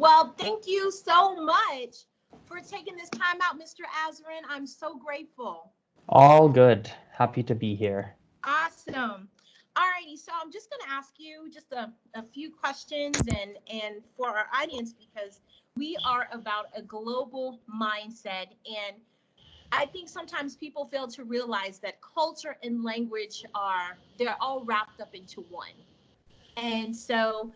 Well, thank you so much for taking this time out, Mr. Azren. I'm so grateful. All good. Happy to be here. Awesome. Alrighty, so I'm just going to ask you just a few questions and for our audience, because we are about a global mindset. And I think sometimes people fail to realize that culture and language they're all wrapped up into one. And so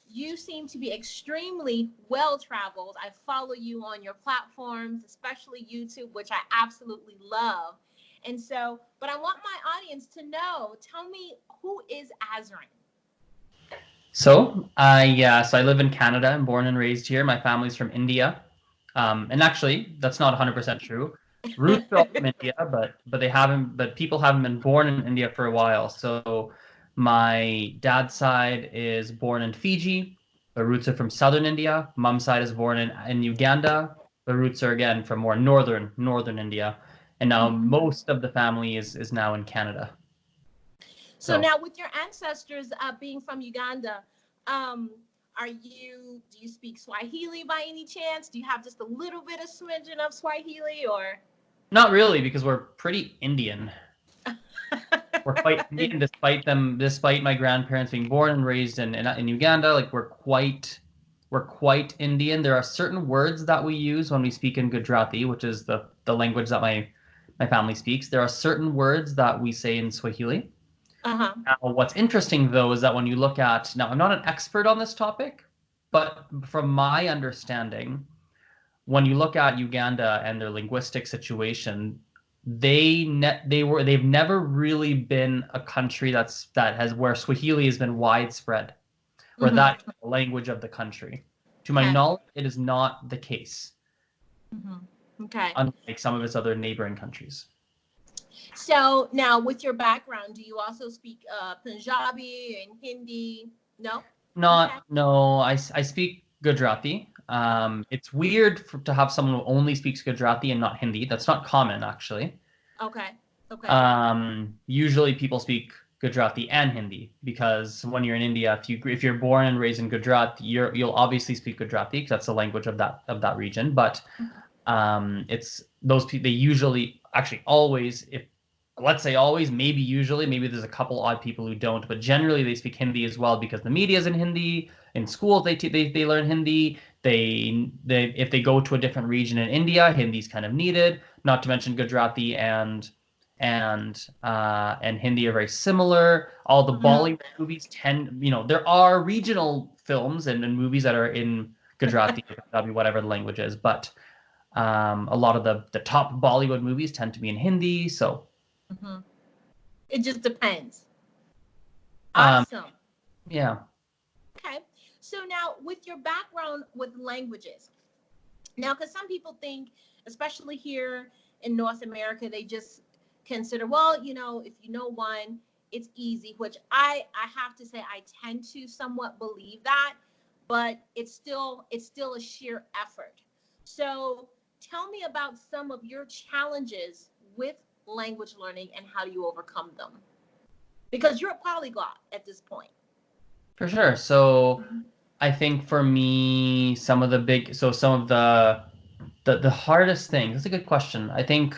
you seem to be extremely well traveled. I follow you on your platforms, especially YouTube, which I absolutely love. And so, but I want my audience to know, tell me, who is Azren? So I live in Canada. I'm born and raised here. My family's from India. And actually, that's not 100% true. Roots are all from India, but people haven't been born in India for a while. So my dad's side is born in Fiji. The roots are from southern India. Mom's side is born in Uganda. The roots are again from more northern India. And now most of the family is now in Canada. So now with your ancestors being from Uganda, do you speak Swahili by any chance? Do you have just a little bit of smidgen of Swahili, or? Not really, because we're pretty Indian. We're quite Indian, despite my grandparents being born and raised in Uganda. Like we're quite Indian. There are certain words that we use when we speak in Gujarati, which is the language that my family speaks. There are certain words that we say in Swahili. Now, what's interesting, though, is that when you look at, now I'm not an expert on this topic, but from my understanding, when you look at Uganda and their linguistic situation, they've never really been a country where Swahili has been widespread, or that is the language of the country. To my knowledge, it is not the case. Okay. Unlike some of its other neighboring countries. So now, with your background, do you also speak Punjabi and Hindi? No? No, I speak Gujarati. It's weird to have someone who only speaks Gujarati and not Hindi. That's not common, actually. Okay. Usually people speak Gujarati and Hindi, because when you're in India, if you're born and raised in Gujarat, you'll obviously speak Gujarati because that's the language of that region. But it's those people. They usually, actually, always, let's say always, maybe there's a couple odd people who don't, but generally they speak Hindi as well, because the media is in Hindi. In schools, they learn Hindi. If they go to a different region in India, Hindi's kind of needed. Not to mention Gujarati and Hindi are very similar. All the Bollywood movies there are regional films and movies that are in Gujarati, Punjabi, whatever the language is, but a lot of the top Bollywood movies tend to be in Hindi. So it just depends. Awesome. Yeah. Okay. So now, with your background with languages, now, because some people think, especially here in North America, they just consider, well, if you know one, it's easy, which I have to say I tend to somewhat believe that, but it's still a sheer effort. So tell me about some of your challenges with language learning and how do you overcome them? Because you're a polyglot at this point. For sure. So I think for me, some of the hardest things, that's a good question. I think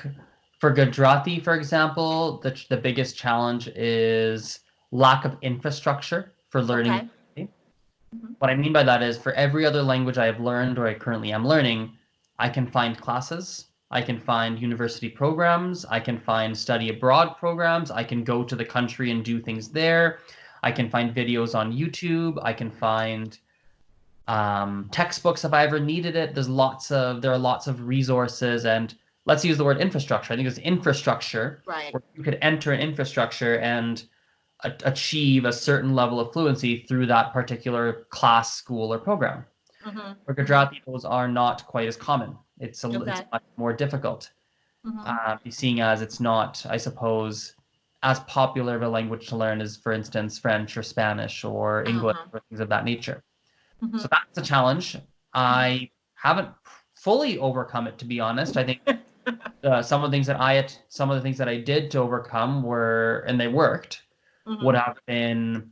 for Gujarati, for example, the biggest challenge is lack of infrastructure for learning. Okay. What I mean by that is, for every other language I have learned or I currently am learning, I can find classes, I can find university programs, I can find study abroad programs, I can go to the country and do things there, I can find videos on YouTube, I can find textbooks if I ever needed it. There are lots of resources, and let's use the word infrastructure. I think it's infrastructure, right, where you could enter an infrastructure and achieve a certain level of fluency through that particular class, school, or program. For Gujarati, those are not quite as common. It's much more difficult, seeing as it's not, I suppose, as popular of a language to learn as, for instance, French or Spanish or English or things of that nature. So that's a challenge. I haven't fully overcome it, to be honest. I think some of the things that I did to overcome and they worked, would have been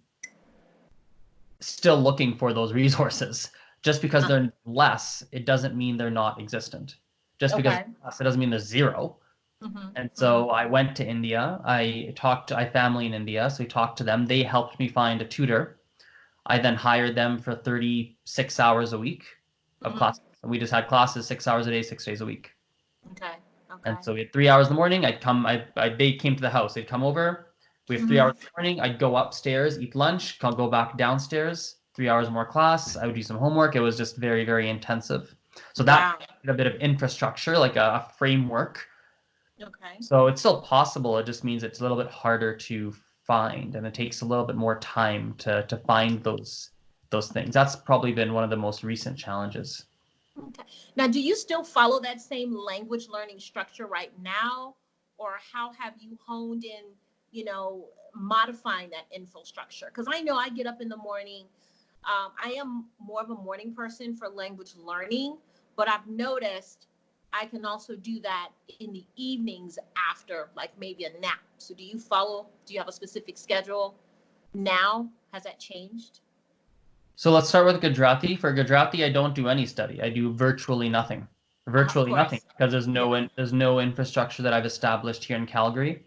still looking for those resources just because they're less, it doesn't mean they're not existent. Just because they're less, it doesn't mean there's zero. And so I went to India. I have family in India, so I talked to them. They helped me find a tutor. I then hired them for 36 hours a week of classes. And we just had classes 6 hours a day, 6 days a week. Okay. And so we had 3 hours in the morning. They came to the house. They'd come over. We have 3 hours in the morning. I'd go upstairs, eat lunch, go back downstairs, 3 hours more class. I would do some homework. It was just very, very intensive. So that a bit of infrastructure, like a framework. Okay. So it's still possible. It just means it's a little bit harder to find, and it takes a little bit more time to find those things. That's probably been one of the most recent challenges. Okay. Now, do you still follow that same language learning structure right now, or how have you honed in, modifying that infrastructure? Because I know I get up in the morning. I am more of a morning person for language learning, but I've noticed I can also do that in the evenings after, like maybe a nap. So do you have a specific schedule now? Has that changed? So let's start with Gujarati. For Gujarati, I don't do any study. I do virtually nothing. Virtually nothing, because there's no infrastructure that I've established here in Calgary.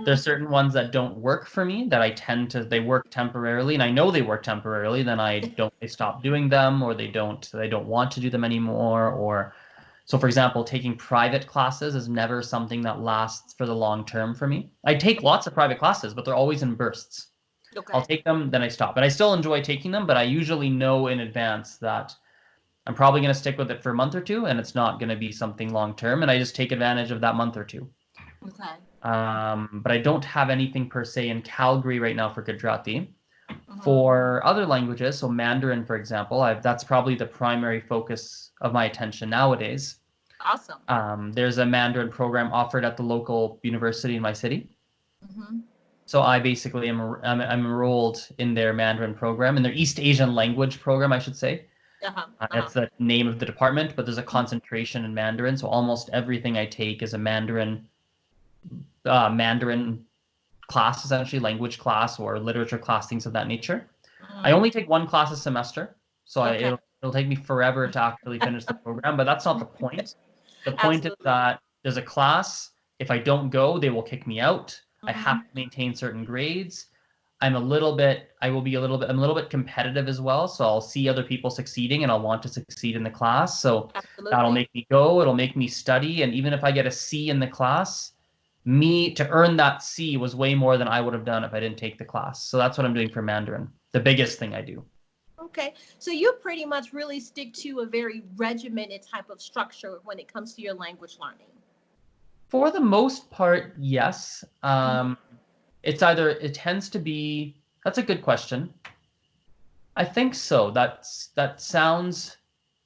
There's certain ones that don't work for me that they work temporarily, and I know they work temporarily. Then I stop doing them, or they don't want to do them anymore, or so, for example, taking private classes is never something that lasts for the long term for me. I take lots of private classes, but they're always in bursts. Okay. I'll take them, then I stop. And I still enjoy taking them, but I usually know in advance that I'm probably going to stick with it for a month or two, and it's not going to be something long term, and I just take advantage of that month or two. Okay. But I don't have anything per se in Calgary right now for Gujarati. For other languages, so Mandarin, for example, that's probably the primary focus of my attention nowadays. Awesome. There's a Mandarin program offered at the local university in my city. So I basically I'm enrolled in their Mandarin program, in their East Asian language program, I should say. That's the name of the department, but there's a concentration in Mandarin. So almost everything I take is a Mandarin class, essentially, language class or literature class, things of that nature. I only take one class a semester, so it'll take me forever to actually finish the program, but that's not the point. The point is that there's a class. If I don't go, they will kick me out. I have to maintain certain grades. I'm a little bit competitive as well, so I'll see other people succeeding and I'll want to succeed in the class. So that'll make me go, it'll make me study, and even if I get a C in the class, to earn that C was way more than I would have done if I didn't take the class. So that's what I'm doing for Mandarin. The biggest thing I do. Okay. So you pretty much really stick to a very regimented type of structure when it comes to your language learning. For the most part, yes. It tends to be, that's a good question. I think so. That sounds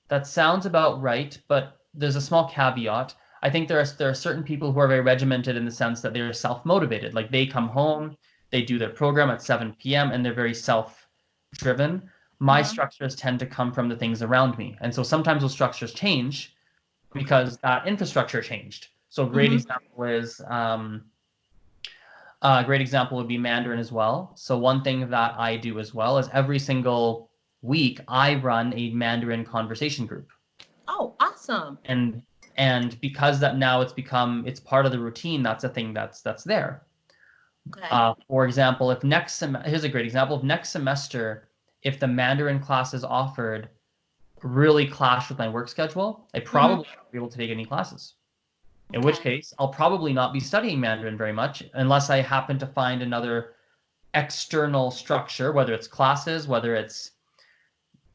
about right, but there's a small caveat. I think there are certain people who are very regimented in the sense that they're self-motivated. Like they come home, they do their program at 7 p.m. and they're very self-driven. My structures tend to come from the things around me. And so sometimes those structures change because that infrastructure changed. So a great example would be Mandarin as well. So one thing that I do as well is every single week I run a Mandarin conversation group. Oh, awesome. And because that now it's part of the routine, that's a thing that's there. Okay. For example, here's a great example. If next semester, if the Mandarin classes offered really clash with my work schedule, I probably won't be able to take any classes. In which case, I'll probably not be studying Mandarin very much unless I happen to find another external structure, whether it's classes, whether it's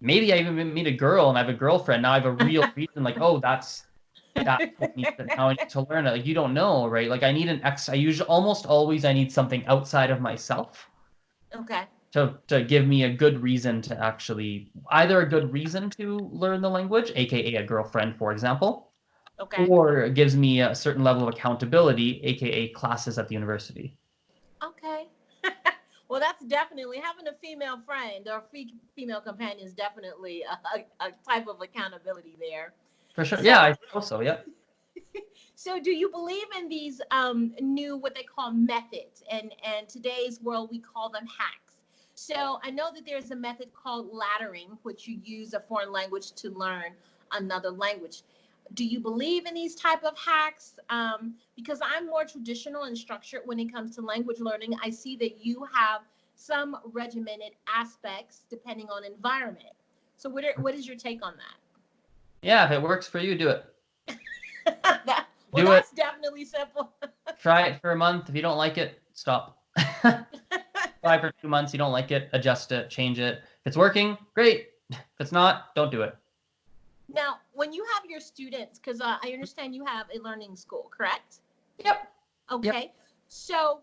maybe I even meet a girl and I have a girlfriend. Now I have a real reason, like, oh, that's what now I need to learn it. Like, you don't know, right? Like I need almost always I need something outside of myself. Okay. To give me a good reason to actually, either a good reason to learn the language, aka a girlfriend, for example. Okay. Or it gives me a certain level of accountability, aka classes at the university. Okay. Well, that's definitely having a female friend or female companion is definitely a type of accountability there. For sure. Yeah, I feel so. Yeah. So do you believe in these new what they call methods? And today's world, we call them hacks. So I know that there's a method called laddering, which you use a foreign language to learn another language. Do you believe in these type of hacks? Because I'm more traditional and structured when it comes to language learning. I see that you have some regimented aspects depending on environment. So what is your take on that? Yeah, if it works for you, do it. Well, that's definitely simple. Try it for a month. If you don't like it, stop. Try for 2 months. You don't like it, adjust it, change it. If it's working, great. If it's not, don't do it. Now, when you have your students, because I understand you have a learning school, correct? Yep. Okay. Yep. So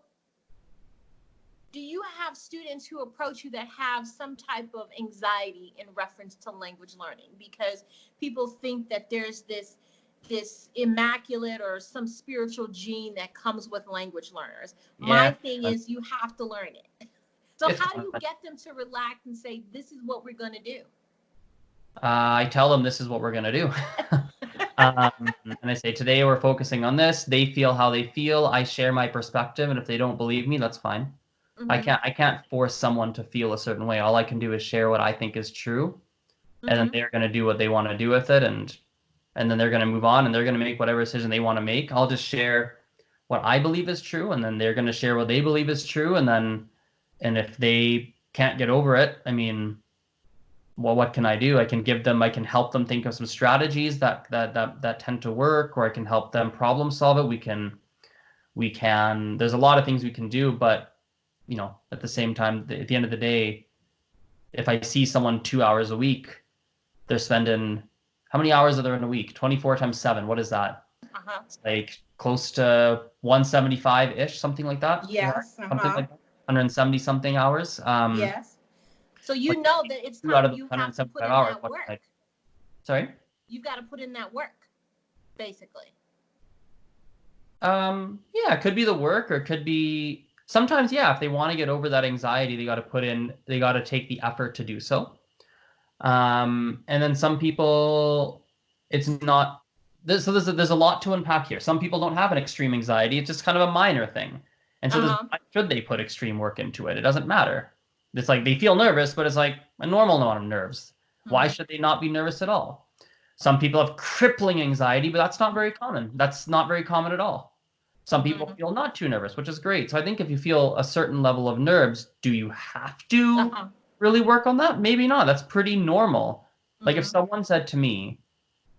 do you have students who approach you that have some type of anxiety in reference to language learning? Because people think that there's this immaculate or some spiritual gene that comes with language learners. Yeah. My thing is you have to learn it. So how do you get them to relax and say, this is what we're going to do? I tell them this is what we're going to do. And I say, today we're focusing on this. They feel how they feel. I share my perspective. And if they don't believe me, that's fine. Mm-hmm. I can't force someone to feel a certain way. All I can do is share what I think is true. Mm-hmm. And then they're going to do what they want to do with it. And then they're going to move on and they're going to make whatever decision they want to make. I'll just share what I believe is true. And then they're going to share what they believe is true. And if they can't get over it, I mean, well, what can I do? I can help them think of some strategies that tend to work, or I can help them problem solve it. There's a lot of things we can do, but at the same time, at the end of the day, if I see someone 2 hours a week, they're spending, how many hours are there in a week? 24 times 7. What is that? Uh-huh. It's like close to 175-ish, something like that. Yes. Yeah, something like that. 170 something hours. Yes. So know that it's time you have to put in that work. Sorry? You've got to put in that work, basically. Yeah, it could be the work, or it could be sometimes, yeah, if they want to get over that anxiety, they got to take the effort to do so. And then some people, it's not, so there's a lot to unpack here. Some people don't have an extreme anxiety. It's just kind of a minor thing. And so why should they put extreme work into it? It doesn't matter. It's like they feel nervous, but it's like a normal amount of nerves. Mm-hmm. Why should they not be nervous at all? Some people have crippling anxiety, but that's not very common. That's not very common at all. Some people feel not too nervous, which is great. So I think if you feel a certain level of nerves, do you have to really work on that? Maybe not. That's pretty normal. Like if someone said to me,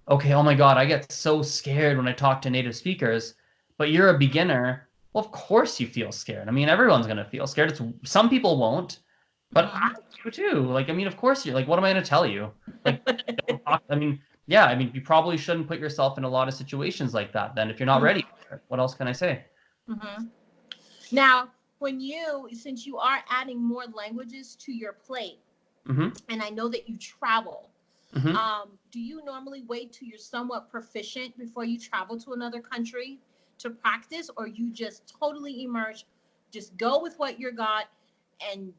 okay, oh my God, I get so scared when I talk to native speakers, but you're a beginner. Well, of course you feel scared. I mean, everyone's going to feel scared. Some people won't. But I do too. Like, I mean, of course you're like, what am I going to tell you? Like, you probably shouldn't put yourself in a lot of situations like that then if you're not ready for it. What else can I say? Mm-hmm. Now, since you are adding more languages to your plate, and I know that you travel, do you normally wait till you're somewhat proficient before you travel to another country to practice, or you just totally immerse, just go with what you got and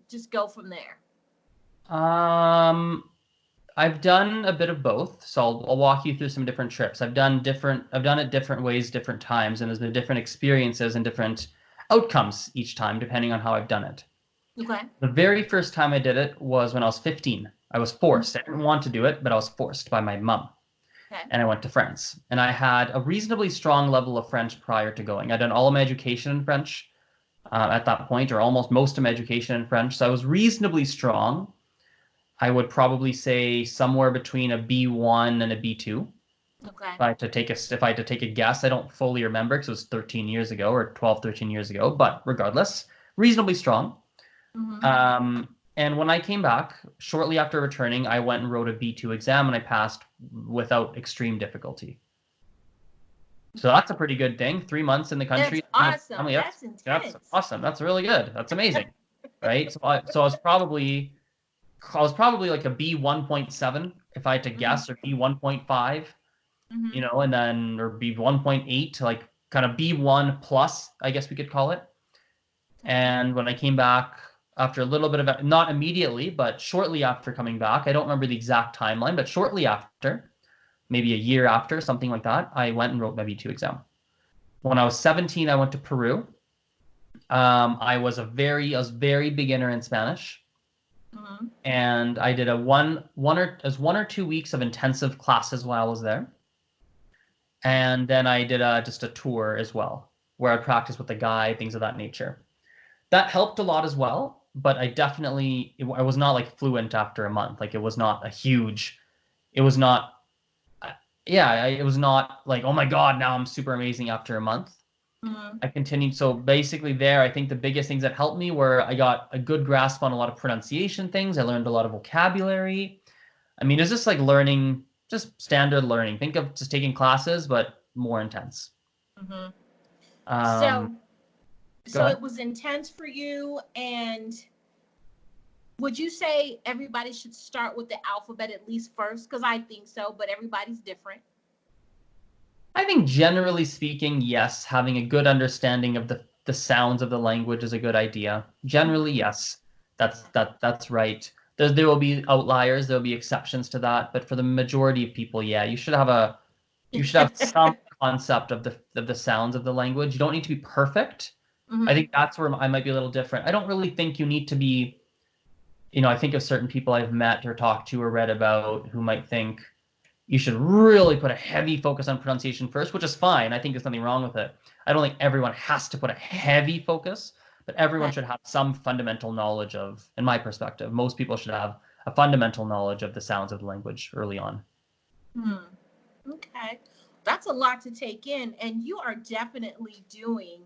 just go from there? I've done a bit of both, so I'll walk you through some different trips. I've done it different ways, different times, and there's been different experiences and different outcomes each time, depending on how I've done it. Okay. The very first time I did it was when I was 15. I was forced. I didn't want to do it, but I was forced by my mom. Okay. And I went to France. And I had a reasonably strong level of French prior to going. I'd done all of my education in French at that point, or almost most of my education in French. So I was reasonably strong. I would probably say somewhere between a B1 and a B2. Okay. If I had to take a guess, I don't fully remember because it was 13 years ago or 12, 13 years ago. But regardless, reasonably strong. Mm-hmm. And when I came back, shortly after returning, I went and wrote a B2 exam and I passed without extreme difficulty. So that's a pretty good thing. 3 months in the country. That's awesome. That's intense. That's awesome. That's really good. That's amazing. Right? So I was probably like a B1.7 if I had to guess, or B1.5, and then, or B1.8, like kind of B1 plus, I guess we could call it. And when I came back after a little bit of, not immediately, but shortly after coming back, I don't remember the exact timeline, but shortly after, maybe a year after, something like that, I went and wrote my B2 exam. When I was 17, I went to Peru. I was very beginner in Spanish. Mm-hmm. And I did one or 2 weeks of intensive classes while I was there. And then I did just a tour as well, where I practiced with a guide, things of that nature. That helped a lot as well, but I was not like fluent after a month. Like it was not it was not like, oh my God, now I'm super amazing after a month. Mm-hmm. I continued. So basically there, I think the biggest things that helped me were I got a good grasp on a lot of pronunciation things. I learned a lot of vocabulary. I mean, it's just like learning, just standard learning. Think of just taking classes, but more intense. Mm-hmm. Um, Go So ahead. it was intense for you, and would you say everybody should start with the alphabet at least first? Because I think so, but everybody's different. I think generally speaking, yes, having a good understanding of the sounds of the language is a good idea. Generally, yes, that's right. There will be outliers, there will be exceptions to that, but for the majority of people, yeah, you should have some concept of the sounds of the language. You don't need to be perfect. I Mm-hmm. think that's where I might be a little different. I don't really think you need to be, I think of certain people I've met or talked to or read about who might think you should really put a heavy focus on pronunciation first, which is fine. I think there's nothing wrong with it. I don't think everyone has to put a heavy focus, but everyone Okay. should have some fundamental knowledge of, in my perspective, most people should have a fundamental knowledge of the sounds of the language early on. Hmm. Okay. That's a lot to take in. And you are definitely doing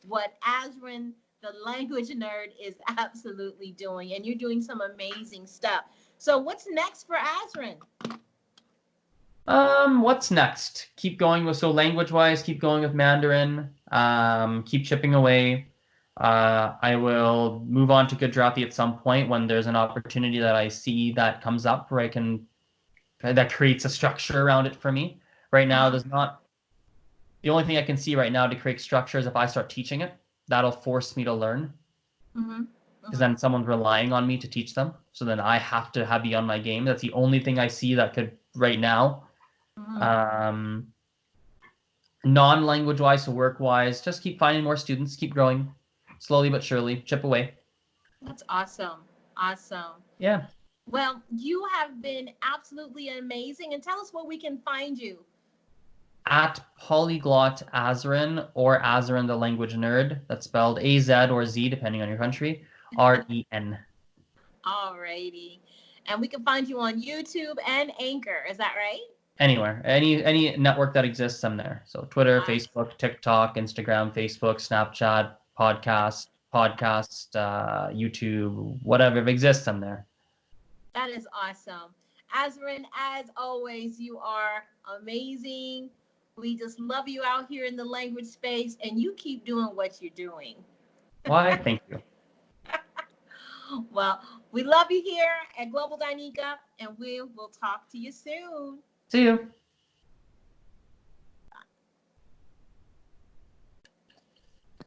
what Azren, the language nerd, is absolutely doing. And you're doing some amazing stuff. So, what's next for Azren? What's next? Keep going with, so language-wise, keep going with Mandarin. Keep chipping away. I will move on to Gujarati at some point when there's an opportunity that I see that comes up where that creates a structure around it for me. Right now, Uh-huh. the only thing I can see right now to create structure is if I start teaching it. That'll force me to learn Mm-hmm. because Mm-hmm. then someone's relying on me to teach them. So then I have to be on my game. That's the only thing I see that could right now. Mm-hmm. Um, Non-language wise, so work wise, just keep finding more students, keep growing slowly but surely, chip away. That's awesome. Awesome. Yeah. Well, you have been absolutely amazing. And tell us where we can find you. At Polyglot Azren or Azren the Language Nerd. That's spelled AZ or Z, depending on your country. REN. Alrighty. And we can find you on YouTube and Anchor. Is that right? Anywhere. Any network that exists, I'm there. So Twitter, Uh, Facebook, TikTok, Instagram, Facebook, Snapchat, podcast, YouTube, whatever exists, I'm there. that is awesome. Azren, as always, you are amazing. We just love you out here in the language space, and you keep doing what you're doing. Why? Thank you. Well, we love you here at Global Donica, and we will talk to you soon. See you.